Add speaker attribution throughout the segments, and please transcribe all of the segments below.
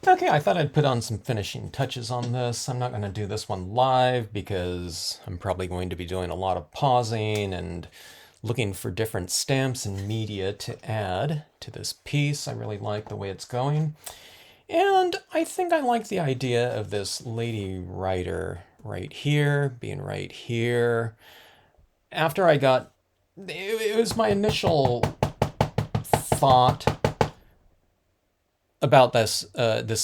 Speaker 1: Okay, I thought I'd put on some finishing touches on this. I'm not going to do this one live because I'm probably going to be doing a lot of pausing and looking for different stamps and media to add to this piece. I really like the way it's going. And I think I like the idea of this lady writer right here, being right here. After I got, it was my initial thought about this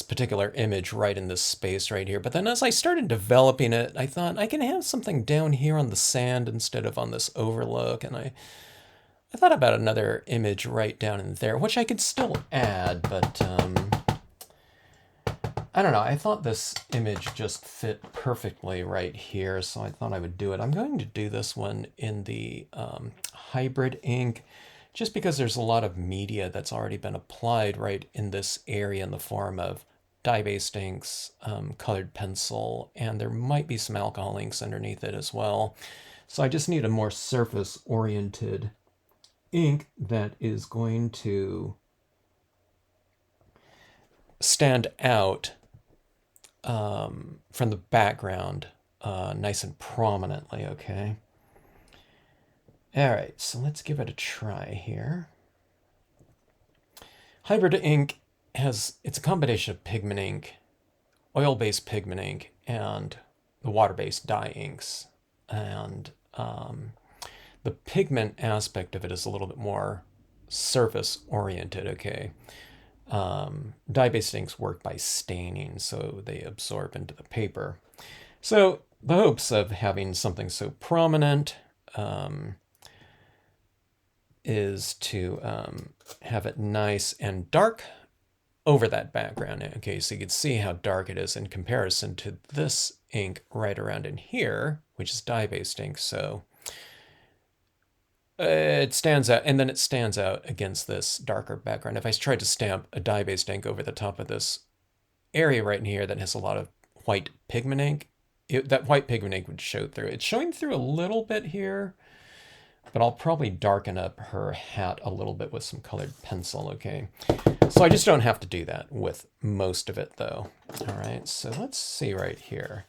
Speaker 1: particular image right in this space right here. But then as I started developing it, I thought I can have something down here on the sand instead of on this overlook. And I thought about another image right down in there, which I could still add, but I don't know. I thought this image just fit perfectly right here, so I thought I would do it. I'm going to do this one in the hybrid ink just because there's a lot of media that's already been applied right in this area in the form of dye-based inks, colored pencil, and there might be some alcohol inks underneath it as well. So I just need a more surface-oriented ink that is going to stand out from the background nice and prominently, okay? All right, so let's give it a try here. Hybrid ink it's a combination of pigment ink, oil-based pigment ink, and the water-based dye inks. And the pigment aspect of it is a little bit more surface-oriented, okay? Dye-based inks work by staining, so they absorb into the paper. So the hopes of having something so prominent is to have it nice and dark over that background. Okay, so you can see how dark it is in comparison to this ink right around in here, which is dye-based ink. So it stands out, and then it stands out against this darker background. If I tried to stamp a dye-based ink over the top of this area right in here that has a lot of white pigment ink, that white pigment ink would show through. It's showing through a little bit here, but I'll probably darken up her hat a little bit with some colored pencil, okay? So I just don't have to do that with most of it, though. All right, so let's see right here.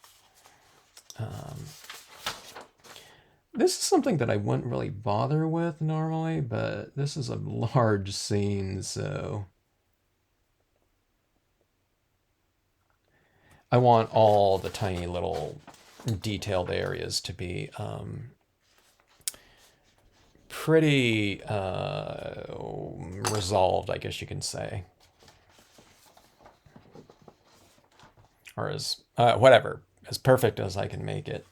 Speaker 1: This is something that I wouldn't really bother with normally, but this is a large scene, so I want all the tiny little detailed areas to be pretty resolved, I guess you can say. Or as, whatever, as perfect as I can make it.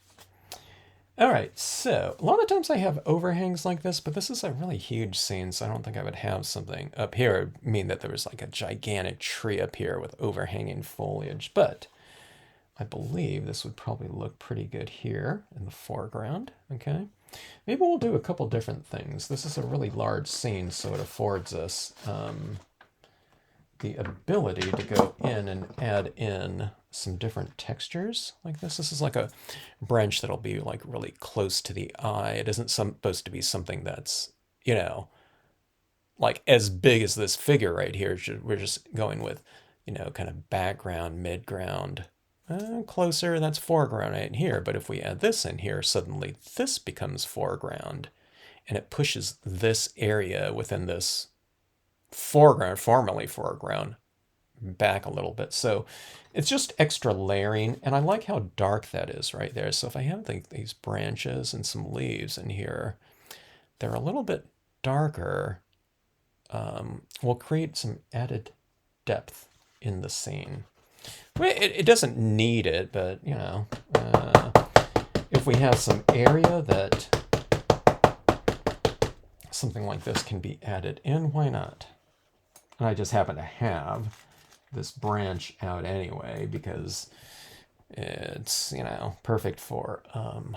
Speaker 1: All right, so a lot of times I have overhangs like this, but this is a really huge scene, so I don't think I would have something up here. It would mean that there was like a gigantic tree up here with overhanging foliage, but I believe this would probably look pretty good here in the foreground, okay? Maybe we'll do a couple different things. This is a really large scene, so it affords us the ability to go in and add in some different textures like this. This is like a branch that'll be like really close to the eye. It isn't supposed to be something that's, you know, like as big as this figure right here. We're just going with, you know, kind of background, midground, closer, that's foreground right here. But if we add this in here, suddenly this becomes foreground and it pushes this area within this foreground, formerly foreground, back a little bit. So it's just extra layering, and I like how dark that is right there. So if I have these branches and some leaves in here, they're a little bit darker. Will create some added depth in the scene. Well, it doesn't need it, but you know, if we have some area that something like this can be added in, why not? And I just happen to have this branch out anyway because it's, you know, perfect for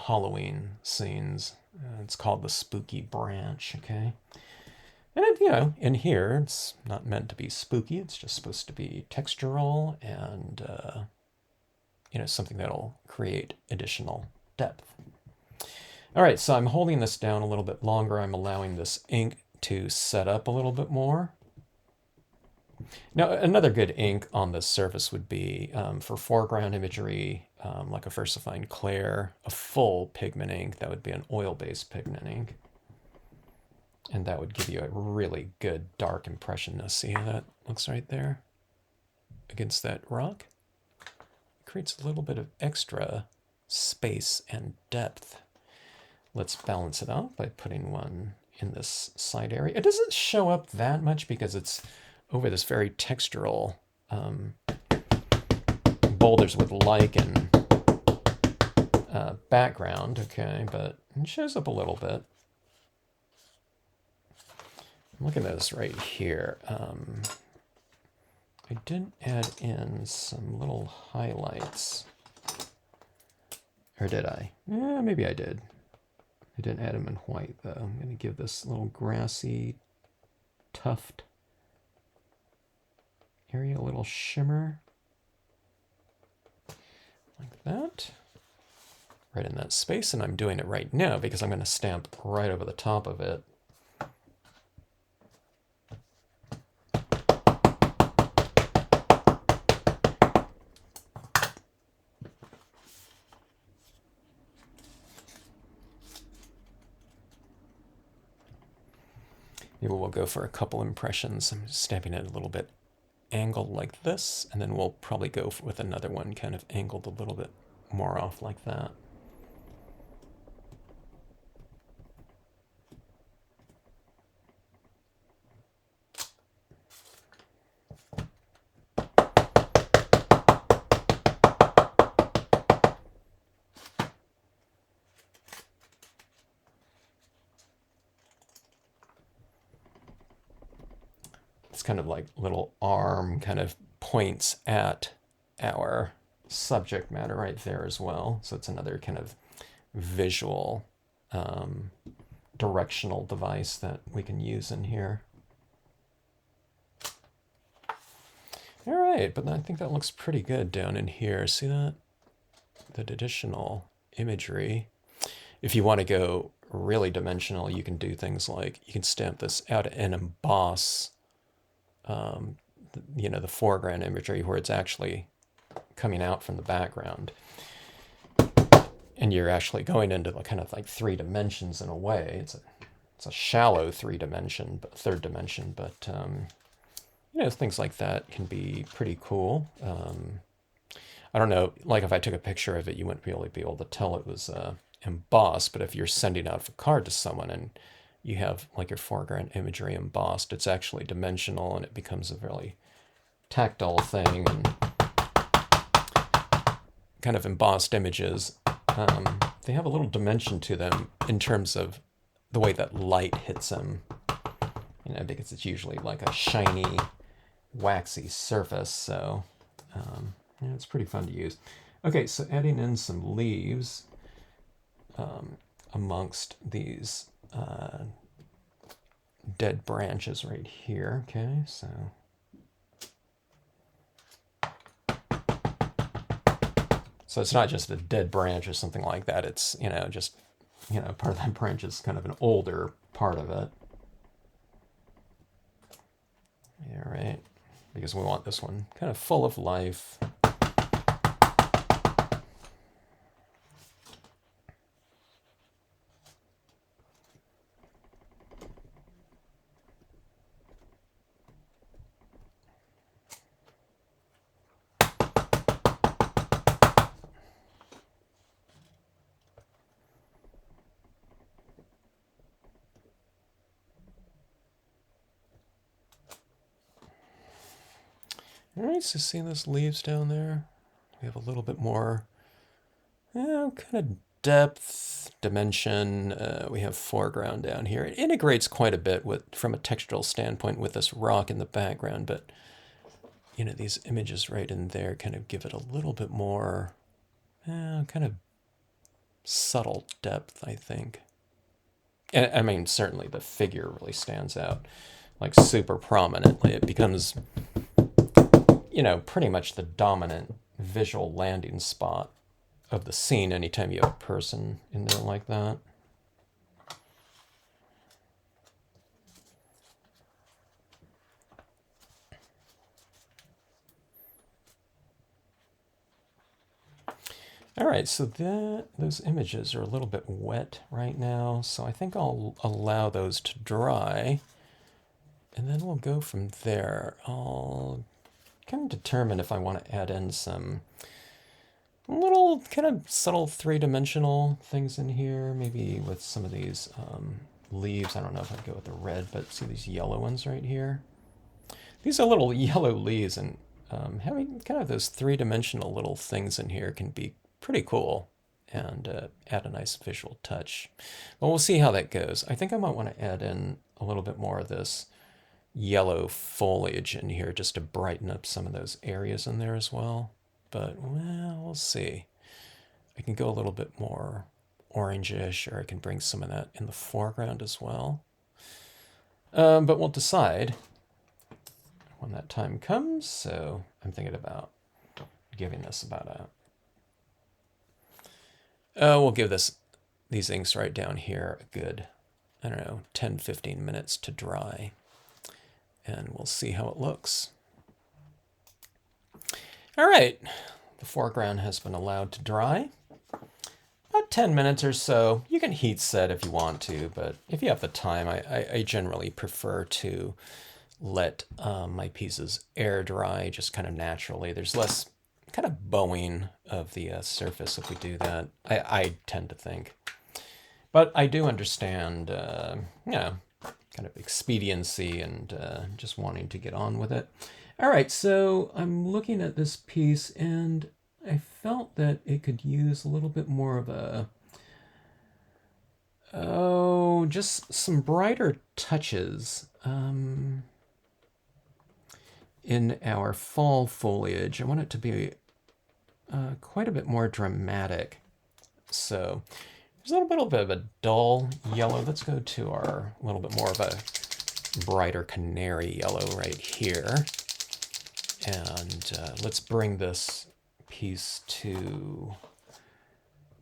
Speaker 1: Halloween scenes. It's called the spooky branch, okay? And, you know, in here, it's not meant to be spooky. It's just supposed to be textural and, you know, something that'll create additional depth. All right, so I'm holding this down a little bit longer. I'm allowing this ink to set up a little bit more. Now, another good ink on this surface would be for foreground imagery, like a VersaFine Clear, a full pigment ink. That would be an oil-based pigment ink. And that would give you a really good dark impression. Now, see how that looks right there against that rock? It creates a little bit of extra space and depth. Let's balance it out by putting one in this side area. It doesn't show up that much because it's over this very textural boulders with lichen background, okay, but it shows up a little bit. Look at this right here. I did add in some little highlights. Or did I? Yeah, maybe I did. I didn't add them in white, though. I'm going to give this little grassy tuft area a little shimmer. Like that. Right in that space, and I'm doing it right now because I'm going to stamp right over the top of it. Maybe we'll go for a couple impressions. I'm stamping it a little bit angled like this, and then we'll probably go with another one kind of angled a little bit more off like that. It's kind of like little arm kind of points at our subject matter right there as well. So it's another kind of visual directional device that we can use in here. All right, but I think that looks pretty good down in here. See that? The additional imagery. If you want to go really dimensional, you can do things like you can stamp this out and emboss you know, the foreground imagery where it's actually coming out from the background. And you're actually going into the kind of like 3 dimensions in a way. It's a shallow third dimension, but you know, things like that can be pretty cool. I don't know, like if I took a picture of it, you wouldn't really be able to tell it was embossed, but if you're sending out a card to someone and you have like your foreground imagery embossed, it's actually dimensional and it becomes a really tactile thing. And kind of embossed images, they have a little dimension to them in terms of the way that light hits them, you know, because it's usually like a shiny, waxy surface. So yeah, it's pretty fun to use. Okay, so adding in some leaves amongst these dead branches right here. Okay, so it's not just a dead branch or something like that. It's, you know, just, you know, part of that branch is kind of an older part of it. Yeah, right. Because we want this one kind of full of life. All right, so see those leaves down there? We have a little bit more kind of depth, dimension. We have foreground down here. It integrates quite a bit from a textural standpoint with this rock in the background, but you know, these images right in there kind of give it a little bit more kind of subtle depth, I think. And I mean, certainly the figure really stands out like super prominently. It becomes, you know, pretty much the dominant visual landing spot of the scene anytime you have a person in there like that. All right, so those images are a little bit wet right now, so I think I'll allow those to dry, and then we'll go from there. I'll kind of determine if I want to add in some little kind of subtle three-dimensional things in here, maybe with some of these leaves. I don't know if I'd go with the red, but see these yellow ones right here? These are little yellow leaves, and having kind of those three-dimensional little things in here can be pretty cool and add a nice visual touch. But we'll see how that goes. I think I might want to add in a little bit more of this yellow foliage in here just to brighten up some of those areas in there as well. But, well, we'll see. I can go a little bit more orangish, or I can bring some of that in the foreground as well. But we'll decide when that time comes. So I'm thinking about giving this about we'll give these inks right down here a good, I don't know, 10-15 minutes to dry. And we'll see how it looks. All right, the foreground has been allowed to dry. About 10 minutes or so. You can heat set if you want to, but if you have the time, I generally prefer to let my pieces air dry just kind of naturally. There's less kind of bowing of the surface if we do that, I tend to think. But I do understand, kind of expediency and just wanting to get on with it. All right, so I'm looking at this piece and I felt that it could use a little bit more of just some brighter touches in our fall foliage. I want it to be quite a bit more dramatic. So there's a little bit of a dull yellow. Let's go to our little bit more of a brighter canary yellow right here. And let's bring this piece to,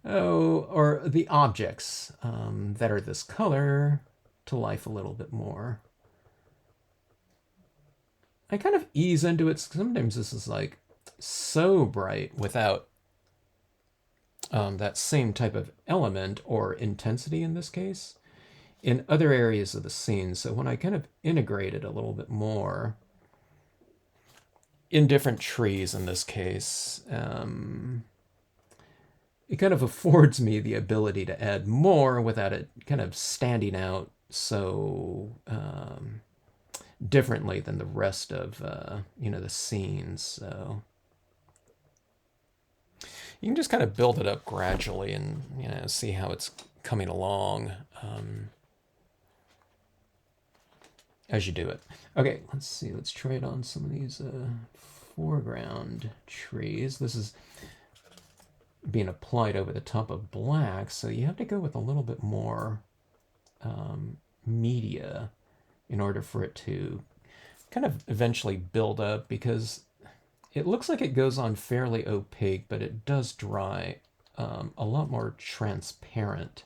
Speaker 1: or the objects that are this color to life a little bit more. I kind of ease into it. Sometimes this is like so bright without that same type of element or intensity in this case in other areas of the scene. So when I kind of integrate it a little bit more in different trees in this case, it kind of affords me the ability to add more without it kind of standing out so differently than the rest of the scenes. So you can just kind of build it up gradually and see how it's coming along as you do it. Okay, let's see. Let's trade on some of these foreground trees. This is being applied over the top of black, so you have to go with a little bit more media in order for it to kind of eventually build up, because it looks like it goes on fairly opaque, but it does dry a lot more transparently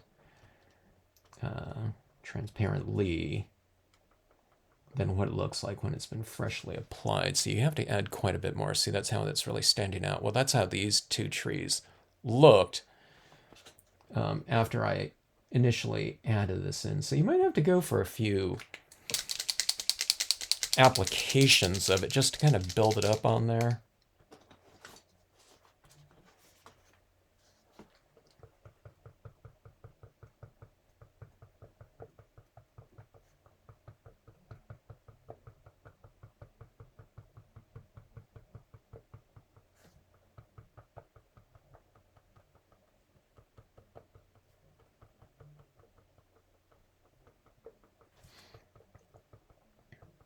Speaker 1: than what it looks like when it's been freshly applied. So you have to add quite a bit more. See, that's how it's really standing out. Well, that's how these two trees looked after I initially added this in. So you might have to go for a few applications of it just to kind of build it up on there.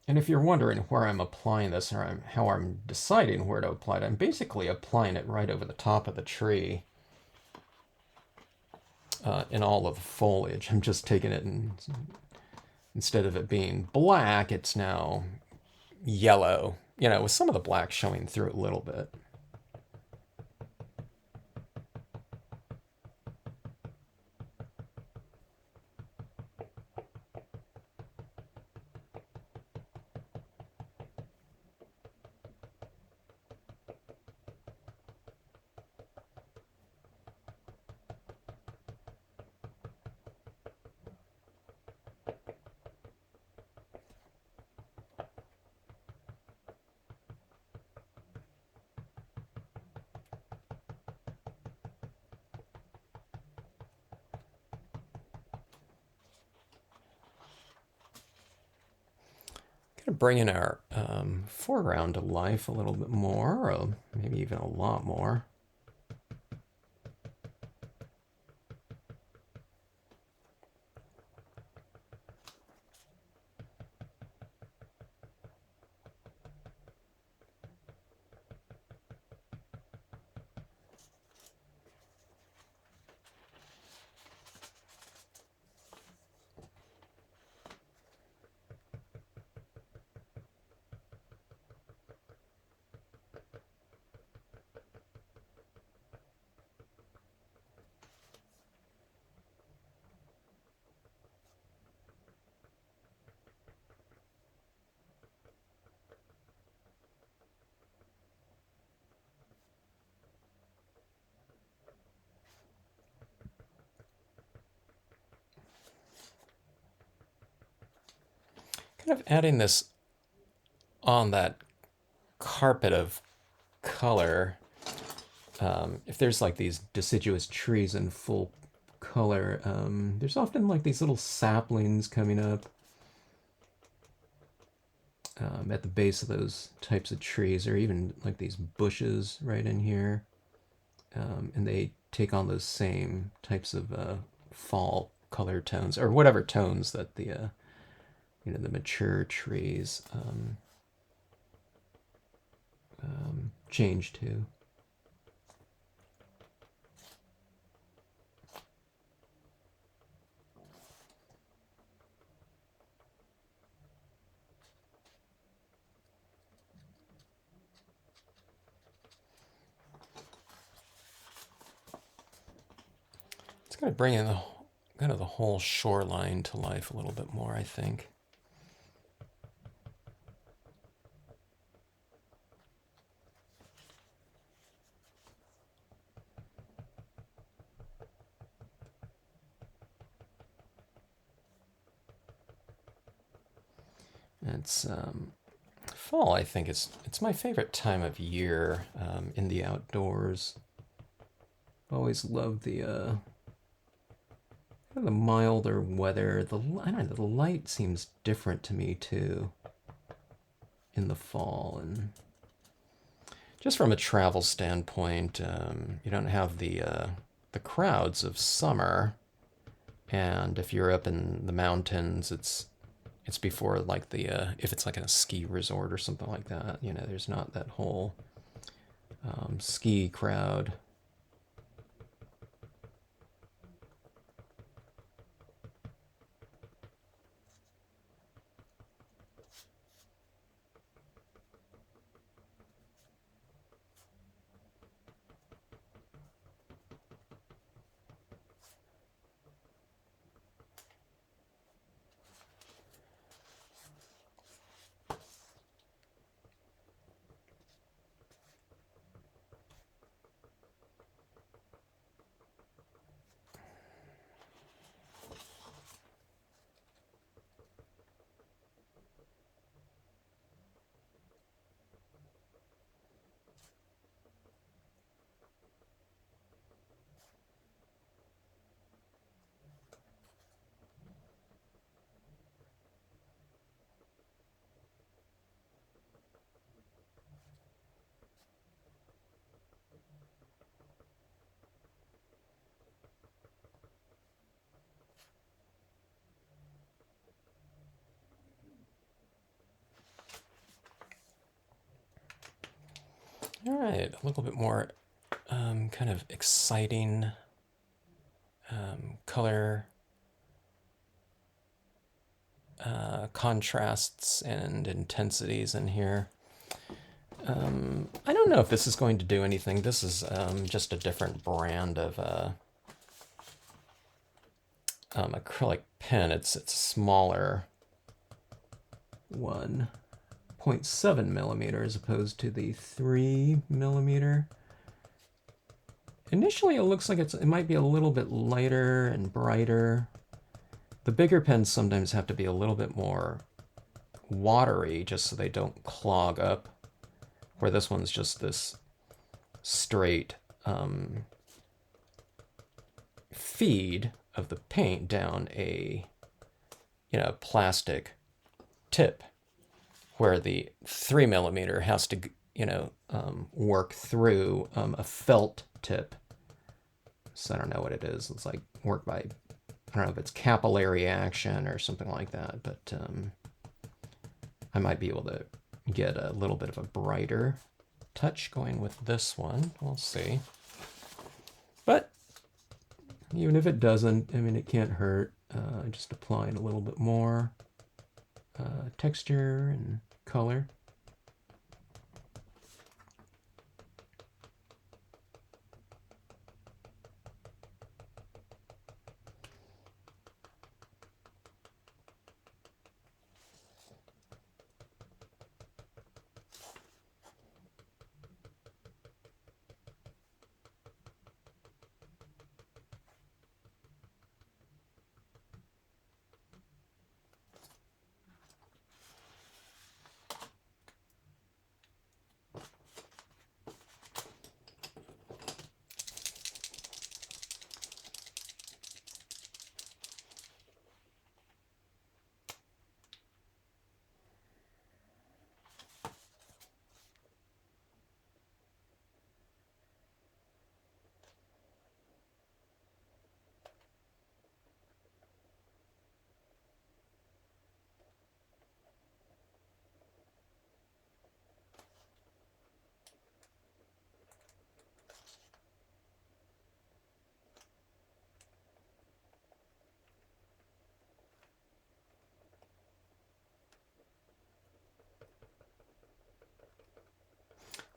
Speaker 1: And if you're wondering where I'm applying this or how I'm deciding where to apply it, I'm basically applying it right over the top of the tree in all of the foliage. I'm just taking it and instead of it being black, it's now yellow, with some of the black showing through a little bit. Gonna bring in our foreground to life a little bit more, or maybe even a lot more. Kind of adding this on that carpet of color. If there's like these deciduous trees in full color, there's often like these little saplings coming up at the base of those types of trees, or even like these bushes right in here. And they take on those same types of fall color tones, or whatever tones that the the mature trees change to. It's going to bring in the kind of the whole shoreline to life a little bit more, I think. It's fall. I think it's my favorite time of year in the outdoors. Always love the milder weather. I don't know, the light seems different to me too in the fall, and just from a travel standpoint, you don't have the crowds of summer, and if you're up in the mountains, it's before like the if it's like a ski resort or something like that. There's not that whole ski crowd. All right, a little bit more kind of exciting color contrasts and intensities in here. I don't know if this is going to do anything. This is just a different brand of acrylic pen. It's a smaller one, 0.7 millimeter as opposed to the 3 millimeter. Initially, it looks like it might be a little bit lighter and brighter. The bigger pens sometimes have to be a little bit more watery just so they don't clog up, where this one's just this straight feed of the paint down a plastic tip. where the 3mm has to, work through a felt tip. So I don't know what it is. It's like work by, I don't know if it's capillary action or something like that, but I might be able to get a little bit of a brighter touch going with this one. We'll see. But even if it doesn't, I mean, it can't hurt. Just applying a little bit more texture and color.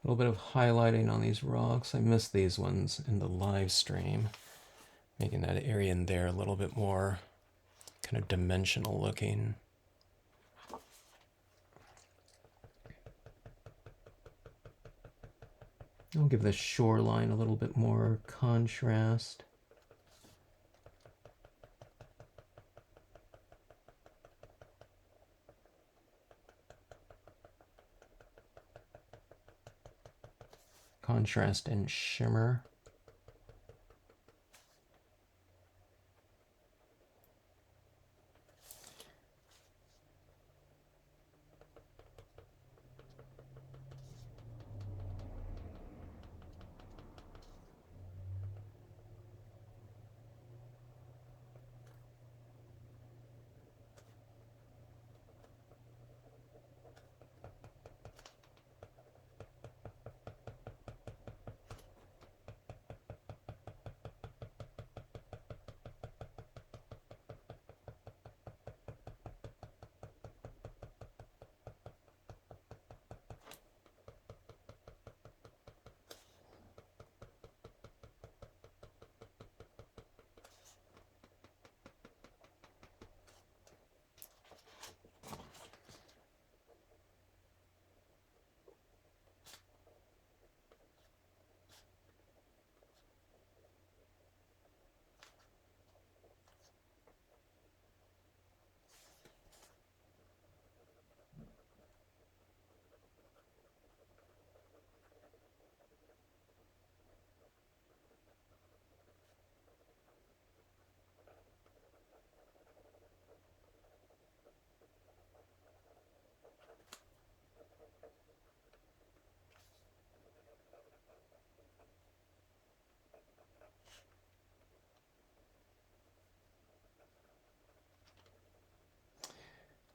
Speaker 1: A little bit of highlighting on these rocks. I missed these ones in the live stream, making that area in there a little bit more kind of dimensional looking. I'll give the shoreline a little bit more contrast. Contrast and shimmer.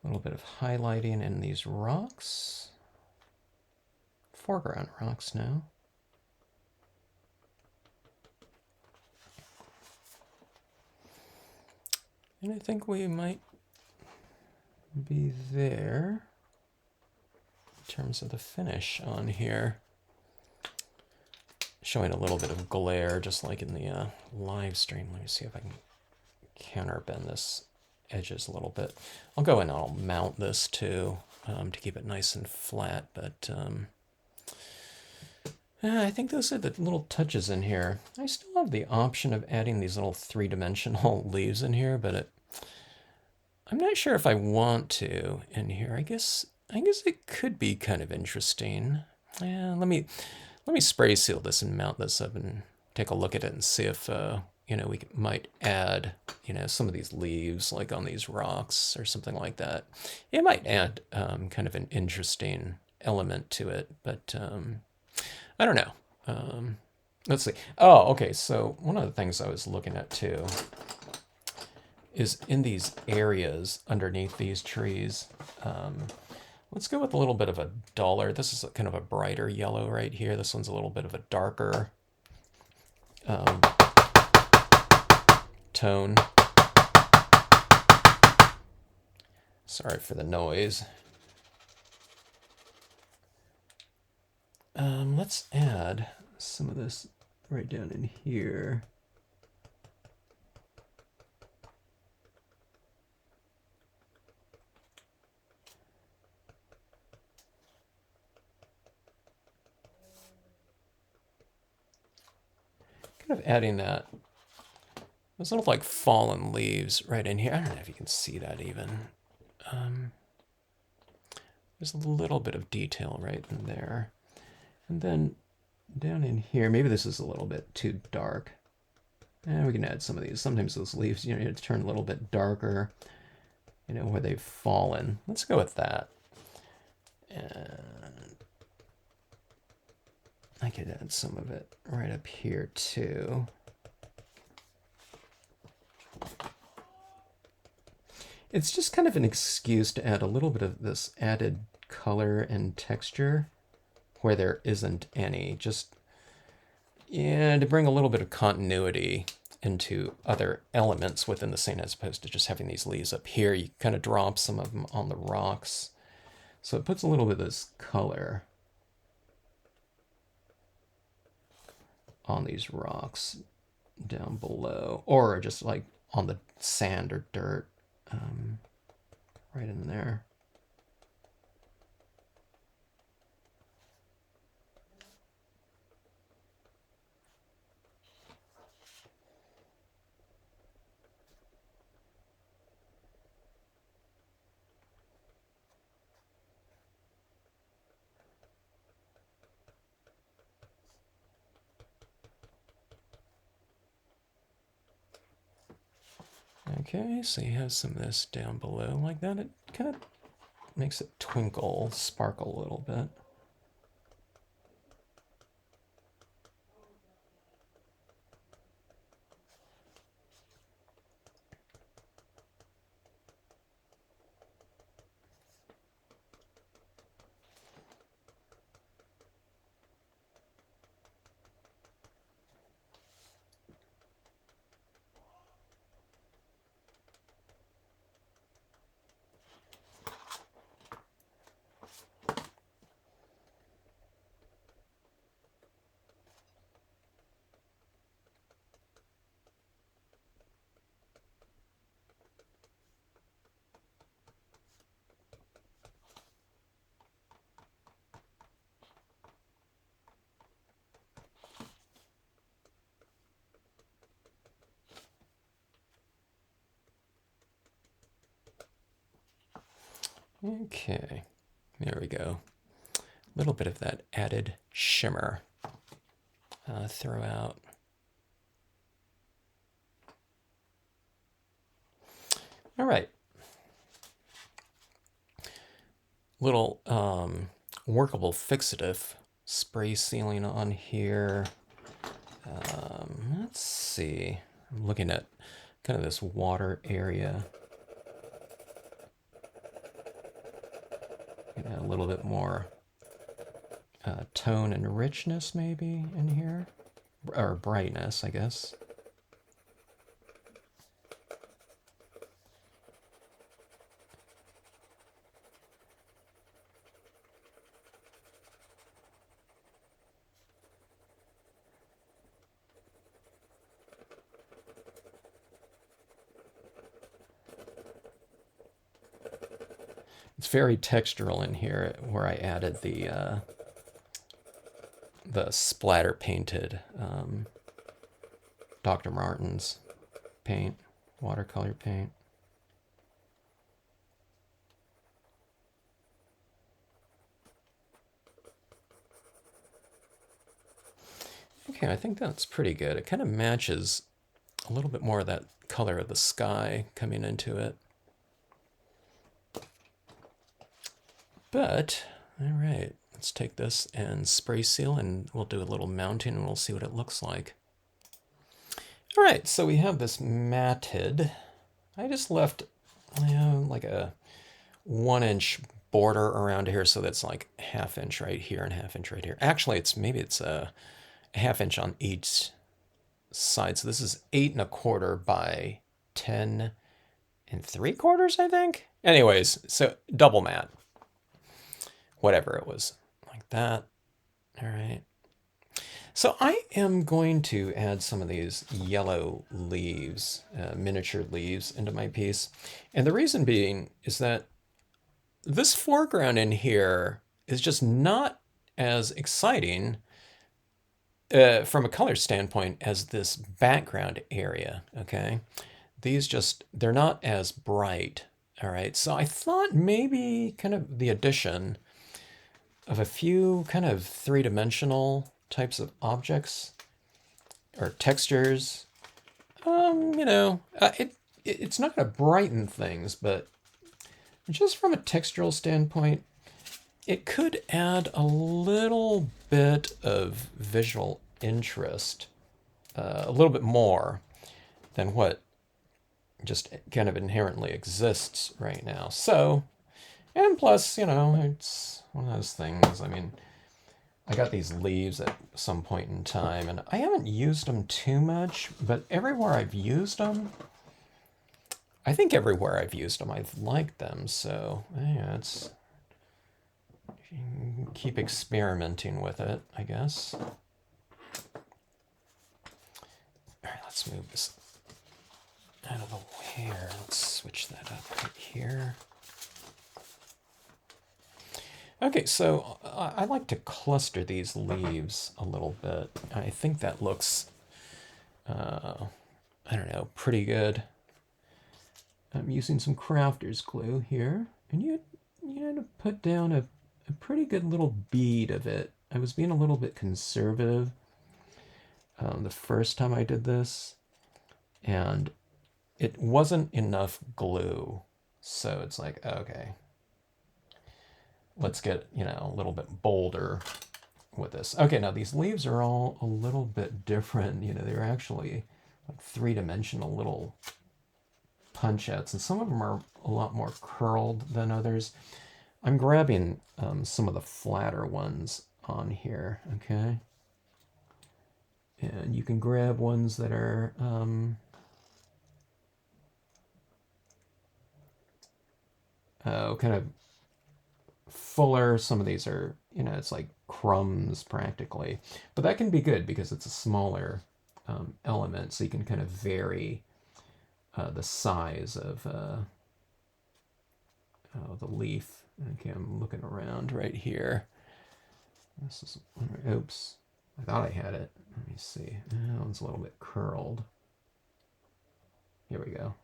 Speaker 1: A little bit of highlighting in these rocks. Foreground rocks now. And I think we might be there in terms of the finish on here. Showing a little bit of glare, just like in the live stream. Let me see if I can counterbend this edges a little bit. I'll go and I'll mount this too to keep it nice and flat, but I think those are the little touches in here. I still have the option of adding these little three-dimensional leaves in here, but I'm not sure if I want to in here. I guess it could be kind of interesting. Yeah, let me spray seal this and mount this up and take a look at it and see if we might add, some of these leaves like on these rocks or something like that. It might add kind of an interesting element to it, but I don't know. Let's see. Oh, okay. So one of the things I was looking at too is in these areas underneath these trees. Let's go with a little bit of a duller. This is kind of a brighter yellow right here. This one's a little bit of a darker tone. Sorry for the noise. Let's add some of this right down in here. Kind of adding that. Those little like fallen leaves right in here. I don't know if you can see that even. There's a little bit of detail right in there. And then down in here, maybe this is a little bit too dark. And we can add some of these. Sometimes those leaves, turn a little bit darker, where they've fallen. Let's go with that. And I could add some of it right up here too. It's just kind of an excuse to add a little bit of this added color and texture where there isn't any. Just, to bring a little bit of continuity into other elements within the scene as opposed to just having these leaves up here. You kind of drop some of them on the rocks. So it puts a little bit of this color on these rocks down below, or just like on the sand or dirt right in there. Okay, so you have some of this down below like that. It kind of makes it twinkle, sparkle a little bit. Okay, there we go. A little bit of that added shimmer throughout. All right. Little workable fixative spray sealing on here. Let's see. I'm looking at kind of this water area. A little bit more tone and richness maybe in here, or brightness, I guess. It's very textural in here where I added the splatter painted Dr. Martin's paint, watercolor paint. Okay, I think that's pretty good. It kind of matches a little bit more of that color of the sky coming into it. But, all right, let's take this and spray seal, and we'll do a little mounting, and we'll see what it looks like. All right, so we have this matted. I just left like a 1-inch border around here, so that's like 1/2 inch right here and 1/2 inch right here. Actually, maybe it's a 1/2 inch on each side. So this is 8 1/4 by 10 3/4, I think. Anyways, so double mat, whatever it was, like that. All right. So I am going to add some of these yellow leaves, miniature leaves, into my piece. And the reason being is that this foreground in here is just not as exciting from a color standpoint as this background area, okay? They're not as bright, all right? So I thought maybe kind of the addition of a few kind of three-dimensional types of objects or textures, it's not going to brighten things, but just from a textural standpoint, it could add a little bit of visual interest, a little bit more than what just kind of inherently exists right now. So, and plus, it's one of those things. I mean, I got these leaves at some point in time, and I haven't used them too much, but everywhere I've used them, I think everywhere I've used them, I've liked them. So, yeah, you can keep experimenting with it, I guess. All right, let's move this out of the way here. Let's switch that up right here. Okay, so I like to cluster these leaves a little bit. I think that looks, I don't know, pretty good. I'm using some crafter's glue here, and you had to put down a pretty good little bead of it. I was being a little bit conservative the first time I did this, and it wasn't enough glue. So it's like, okay, let's get, a little bit bolder with this. Okay, now these leaves are all a little bit different. They're actually like three-dimensional little punch-outs, and some of them are a lot more curled than others. I'm grabbing some of the flatter ones on here, okay? And you can grab ones that are kind of fuller. Some of these are, it's like crumbs practically. But that can be good because it's a smaller element, so you can kind of vary the size of the leaf. Okay, I'm looking around right here. This is, oops, I thought I had it. Let me see. That one's a little bit curled. Here we go.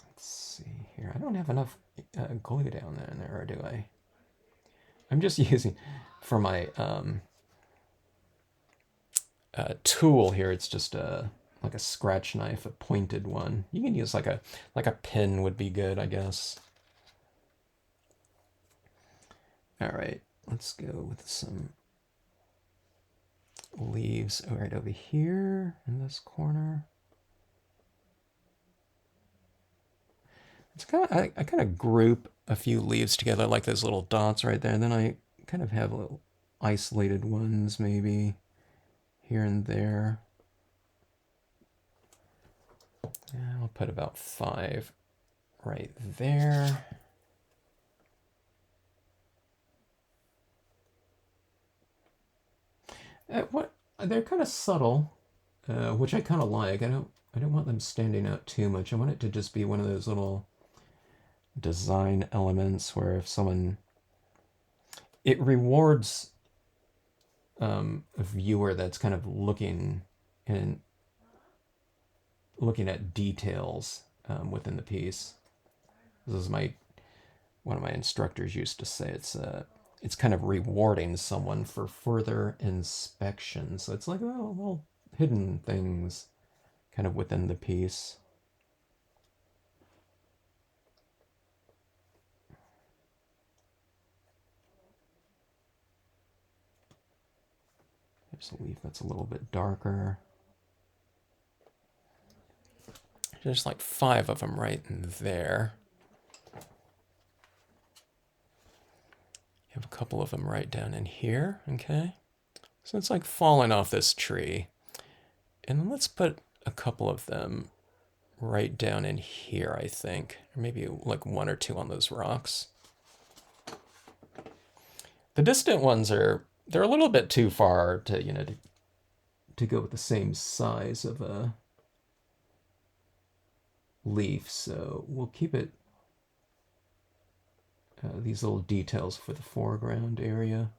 Speaker 1: Let's see here. I don't have enough glue down there in there, or do I? I'm just using, for my tool here, it's just like a scratch knife, a pointed one. You can use like a pin would be good, I guess. All right, let's go with some leaves right over here in this corner. It's kind of, I kind of group a few leaves together like those little dots right there, and then I kind of have little isolated ones maybe here and there. I'll put about 5 right there. They're kind of subtle, which I kind of like. I don't want them standing out too much. I want it to just be one of those little design elements where if someone, it rewards a viewer that's kind of looking at details within the piece. This is one of my instructors used to say, it's it's kind of rewarding someone for further inspection. So it's like, oh, well, hidden things kind of within the piece. There's a leaf that's a little bit darker. There's like 5 of them right in there. You have a couple of them right down in here, okay? So it's like falling off this tree. And then let's put a couple of them right down in here, I think. Or maybe like 1 or 2 on those rocks. The distant ones they're a little bit too far to, to go with the same size of a leaf, so we'll keep it these little details for the foreground area.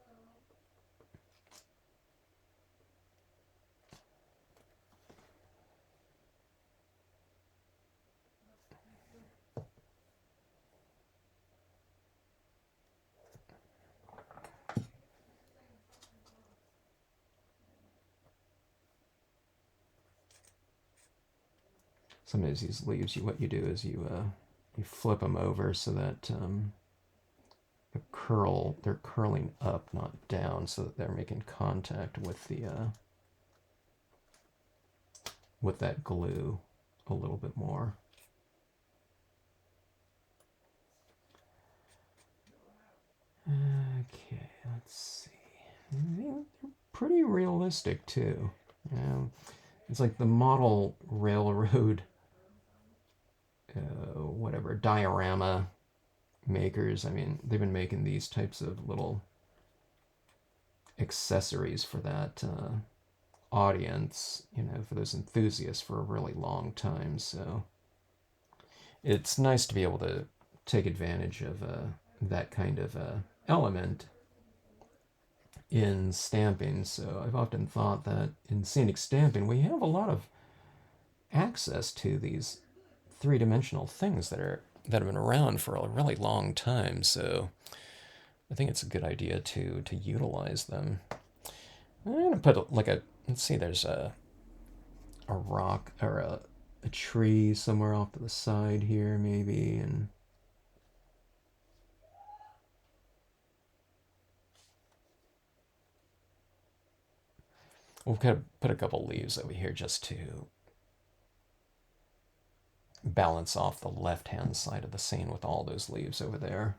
Speaker 1: Sometimes these leaves, what you do is you flip them over so that they're curling up, not down, so that they're making contact with that glue a little bit more. Okay, let's see. They're pretty realistic too. It's like the model railroad, whatever, diorama makers. I mean, they've been making these types of little accessories for that audience, for those enthusiasts for a really long time. So it's nice to be able to take advantage of that kind of element in stamping. So I've often thought that in scenic stamping, we have a lot of access to these three-dimensional things that have been around for a really long time. So I think it's a good idea to utilize them. I'm gonna put like let's see, there's a rock or a tree somewhere off to the side here maybe, and we'll kind of put a couple leaves over here just to balance off the left-hand side of the scene with all those leaves over there.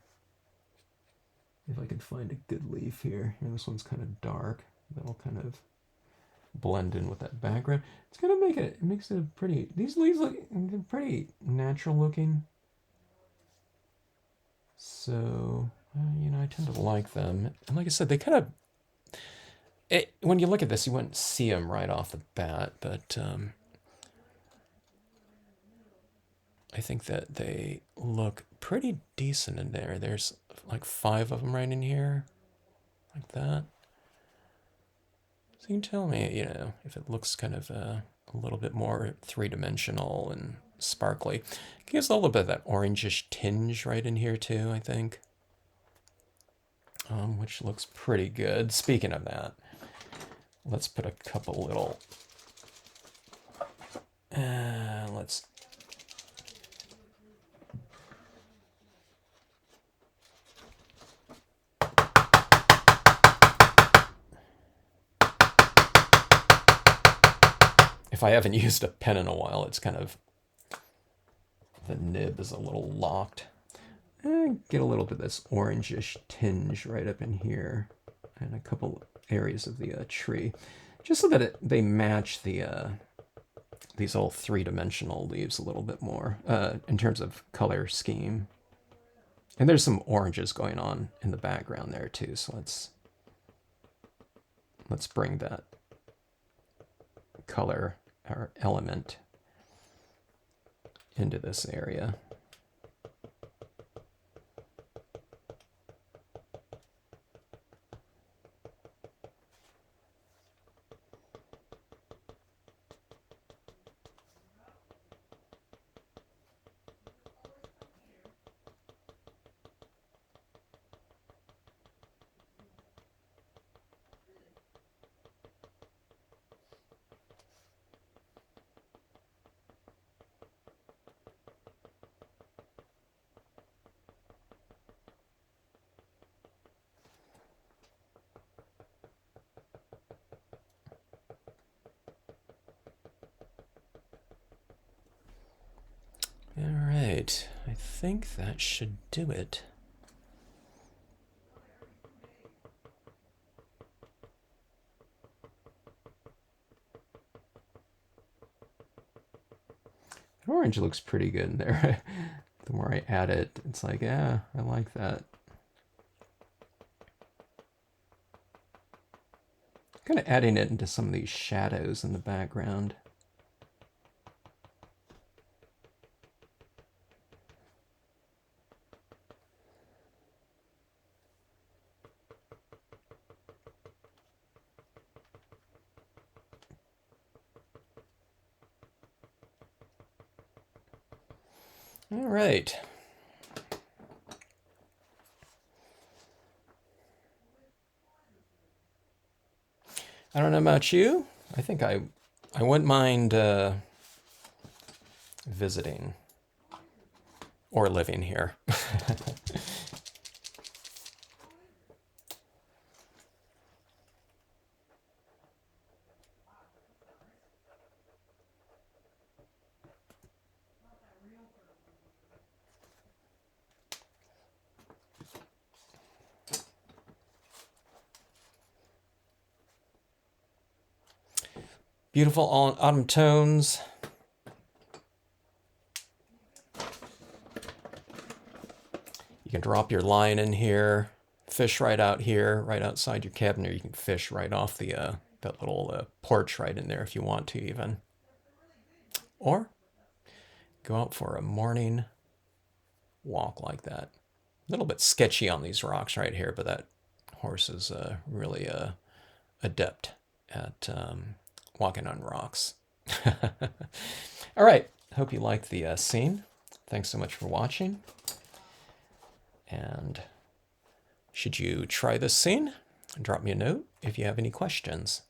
Speaker 1: If I could find a good leaf here. This one's kind of dark. That'll kind of blend in with that background. It's gonna make it makes it a pretty, these leaves look pretty natural looking. So, I tend to like them. And like I said, they kind of, when you look at this, you wouldn't see them right off the bat, but I think that they look pretty decent in there. There's like 5 of them right in here, like that. So you can tell me, if it looks kind of a little bit more three-dimensional and sparkly. It gives a little bit of that orangish tinge right in here too, I think. Which looks pretty good. Speaking of that, let's put a couple little... let's... If I haven't used a pen in a while, it's kind of... the nib is a little locked. Get a little bit of this orangish tinge right up in here, and a couple areas of the tree, just so that they match these old three-dimensional leaves a little bit more in terms of color scheme. And there's some oranges going on in the background there too, so let's bring that color or element into this area. All right, I think that should do it. Orange looks pretty good in there. The more I add it, it's like, yeah, I like that. Kind of adding it into some of these shadows in the background. All right. I don't know about you. I think I wouldn't mind visiting or living here. Beautiful autumn tones. You can drop your line in here, fish right out here, right outside your cabin, or you can fish right off the that little porch right in there if you want to even. Or go out for a morning walk like that. A little bit sketchy on these rocks right here, but that horse is really adept at walking on rocks. All right, hope you liked the scene. Thanks so much for watching. And should you try this scene, drop me a note if you have any questions.